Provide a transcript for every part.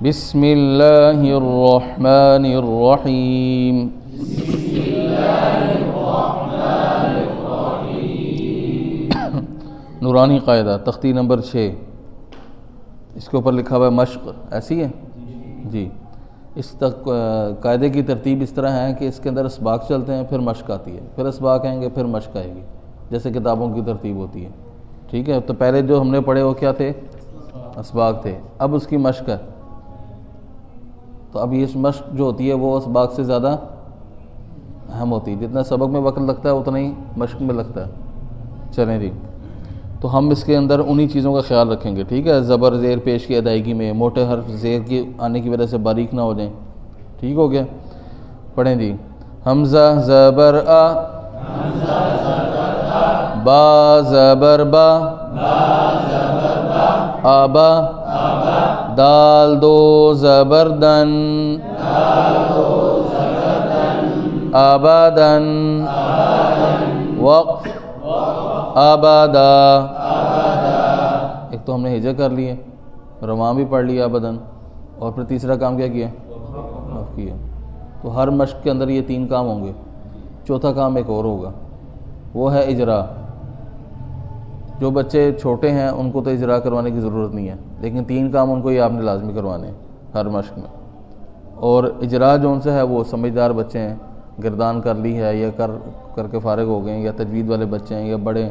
بسم اللہ الرحمن الرحیم. نورانی قاعدہ تختی نمبر 6، اس کے اوپر لکھا ہوا ہے مشق، ایسی ہے جی. اس قاعدے کی ترتیب اس طرح ہے کہ اس کے اندر اسباق چلتے ہیں، پھر مشق آتی ہے، پھر اسباق آئیں گے، پھر مشق آئے گی، جیسے کتابوں کی ترتیب ہوتی ہے. ٹھیک ہے، تو پہلے جو ہم نے پڑھے وہ کیا تھے؟ اسباق تھے. اب اس کی مشق ہے، تو اب یہ مشق جو ہوتی ہے وہ اسباق سے زیادہ اہم ہوتی ہے. جتنا سبق میں وقت لگتا ہے اتنا ہی مشق میں لگتا ہے. چلیں جی، تو ہم اس کے اندر انہی چیزوں کا خیال رکھیں گے. ٹھیک ہے، زبر زیر پیش کی ادائیگی میں موٹے حرف زیر کی آنے کی وجہ سے باریک نہ ہو جائیں. ٹھیک ہو گیا؟ پڑھیں جی. حمزہ زبر آ، با زبر با، آبا، دال دو زبر دن، آبادن، وقف آبادا. ایک تو ہم نے ہجا کر لی ہے، رواں بھی پڑھ لیا آبادن، اور پھر تیسرا کام کیا کیا؟ وقف کیا. تو ہر مشق کے اندر یہ 3 کام ہوں گے. چوتھا کام ایک اور ہوگا، وہ ہے اجرا. جو بچے چھوٹے ہیں ان کو تو اجرا کروانے کی ضرورت نہیں ہے، لیکن 3 کام ان کو یہ آپ نے لازمی کروانے ہیں ہر مشق میں. اور اجرا جو ان سے ہے وہ سمجھدار بچے ہیں، گردان کر لی ہے یا کر کے فارغ ہو گئے ہیں، یا تجوید والے بچے ہیں، یا بڑے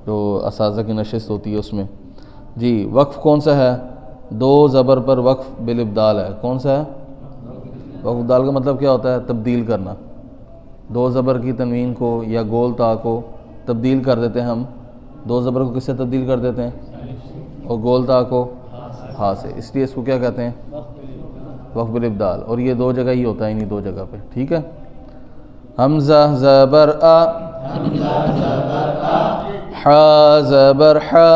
جو اساتذہ کی نشست ہوتی ہے اس میں. جی، وقف کون سا ہے؟ 2 زبر پر وقف بالابدال ہے. کون سا ہے؟ وقف ابدال کا مطلب کیا ہوتا ہے؟ تبدیل کرنا. 2 زبر کی تنوین کو یا گول تا کو تبدیل کر دیتے ہیں ہم. 2 زبر کو کس سے تبدیل کر دیتے ہیں؟ اور گول تا کو ہاں سے. اس لیے اس کو کیا کہتے ہیں؟ وقف بالابدال. اور یہ 2 جگہ ہی ہوتا ہے، انہی 2 جگہ پہ. ٹھیک ہے. حمزہ زبر آ، حا زبر حا،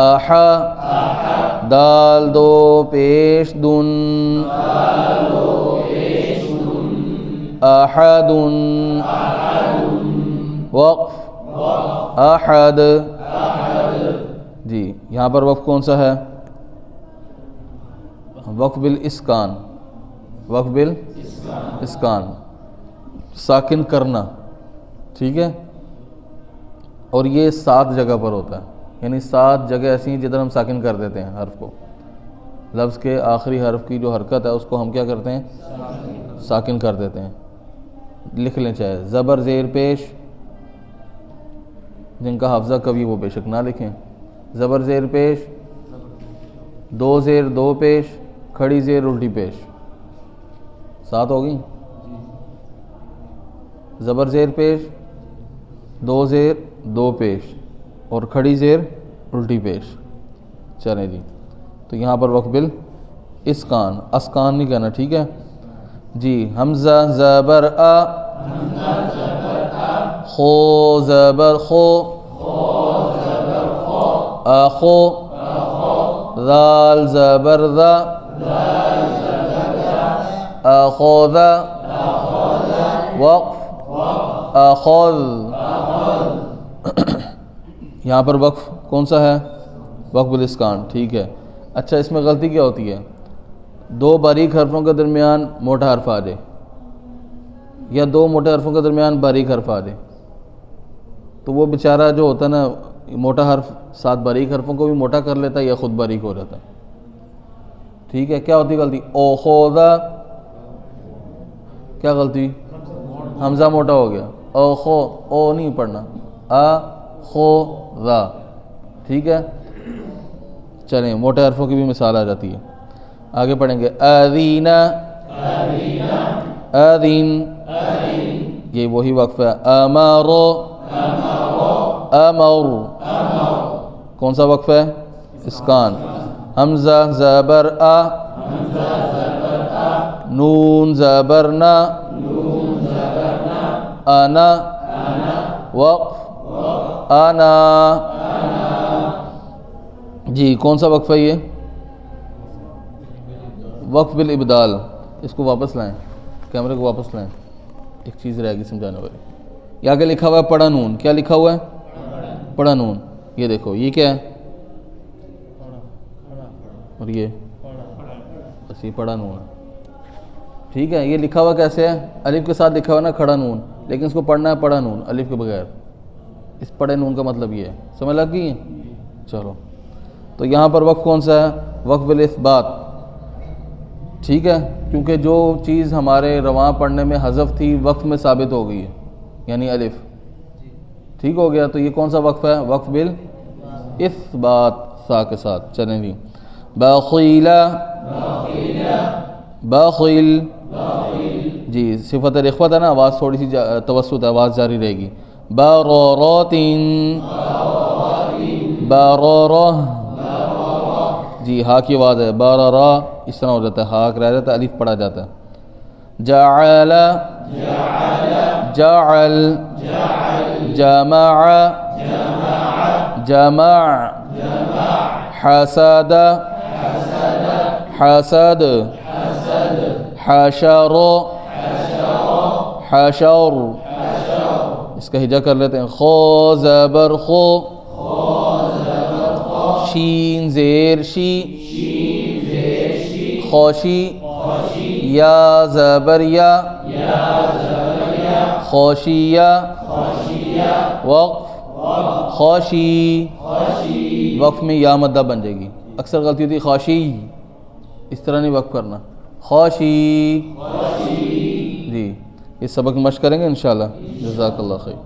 آحا، دال دو پیش دن، آحدن، وقف احد. جی، یہاں پر وقف کون سا ہے؟ وقف بالاسکان. وقف بالاسکان، ساکن کرنا. ٹھیک ہے. اور یہ 7 جگہ پر ہوتا ہے، یعنی 7 جگہ ایسی ہیں جدھر ہم ساکن کر دیتے ہیں حرف کو. لفظ کے آخری حرف کی جو حرکت ہے اس کو ہم کیا کرتے ہیں؟ ساکن کر دیتے ہیں. لکھ لیں چاہے زبر زیر پیش، جن کا حافظہ کبھی وہ بے شک نہ لکھیں. زبر زیر پیش، 2 زیر 2 پیش، کھڑی زیر الٹی پیش. 7 ہوگی. زبر زیر پیش، 2 زیر 2 پیش، اور کھڑی زیر الٹی پیش. چلیں جی، تو یہاں پر وقف بالاسکان، اسکان نہیں کہنا. ٹھیک ہے جی. حمزہ زبر آ، خو زبر خو، آخو، ذال زبر ذا، آخذ، وقف آخذ. یہاں پر وقف کون سا ہے؟ وقف بالاسکان. ٹھیک ہے. اچھا، اس میں غلطی کیا ہوتی ہے؟ 2 باریک حرفوں کے درمیان موٹا حرف آ جائے، یا 2 موٹے حرفوں کے درمیان باریک حرف آ جائے، تو وہ بیچارہ جو ہوتا ہے نا، موٹا حرف 7 باریک حرفوں کو بھی موٹا کر لیتا ہے یا خود باریک ہو جاتا ہے. ٹھیک ہے. کیا ہوتی غلطی؟ او خوذا، کیا غلطی؟ حمزہ موٹا ہو گیا. او خو، او نہیں پڑھنا، آ خو ذا. ٹھیک ہے. چلیں، موٹے حرفوں کی بھی مثال آ جاتی ہے. آگے پڑھیں گے. آذینا، آذین، یہ وہی وقف ہے. امارو، امر، کون سا وقف ہے؟ اسکان. حمزہ زبر آ، نون زبر نا، انا، وقف انا. جی، کون سا وقف ہے یہ؟ وقف بالابدال. اس کو واپس لائیں، کیمرے کو واپس لائیں. ایک چیز رہ گئی سمجھانے والی. یہ آگے لکھا ہوا ہے پڑا نون. کیا لکھا ہوا ہے؟ پڑا نون. یہ دیکھو، یہ کیا ہے؟ اور یہ بس یہ پڑا نون ہے. ٹھیک ہے, یہ لکھا ہوا کیسے ہے؟ الف کے ساتھ لکھا ہوا نا کھڑا نون, لیکن اس کو پڑھنا ہے پڑا نون الف کے بغیر. اس پڑے نون کا مطلب یہ ہے, سمجھ لگ گئی؟ چلو, تو یہاں پر وقف کون سا ہے؟ وقف بالاثبات. ٹھیک ہے, کیونکہ جو چیز ہمارے رواں پڑھنے میں حذف تھی وقف میں ثابت ہو گئی ہے, یعنی الف. ٹھیک ہو گیا, تو یہ کون سا وقف ہے؟ وقف بالاثبات سا کے ساتھ. چلیں جی, بخیلا بخیل جی صفت رخوت ہے نا, آواز تھوڑی سی توسط ہے, آواز جاری رہے گی. برورات برورہ جی ہا کی آواز ہے, بررا اس طرح ہو جاتا ہے, ہاک رہ جاتا ہے, الف پڑھا جاتا ہے. جعل جعل جمع جمع حسد حسد حشر حشر. اس کا ہجا کر لیتے ہیں. خو زبر خو, شین زیر شی خوشی, یا زبر یا خوشیہ, وقف خوشی, وقف میں یا مدہ بن جائے گی. اکثر غلطی ہوتی ہے خوشی, اس طرح نہیں وقف کرنا, خوشی. جی, اس سبق مشق کریں گے انشاءاللہ. جزاک اللہ خیر.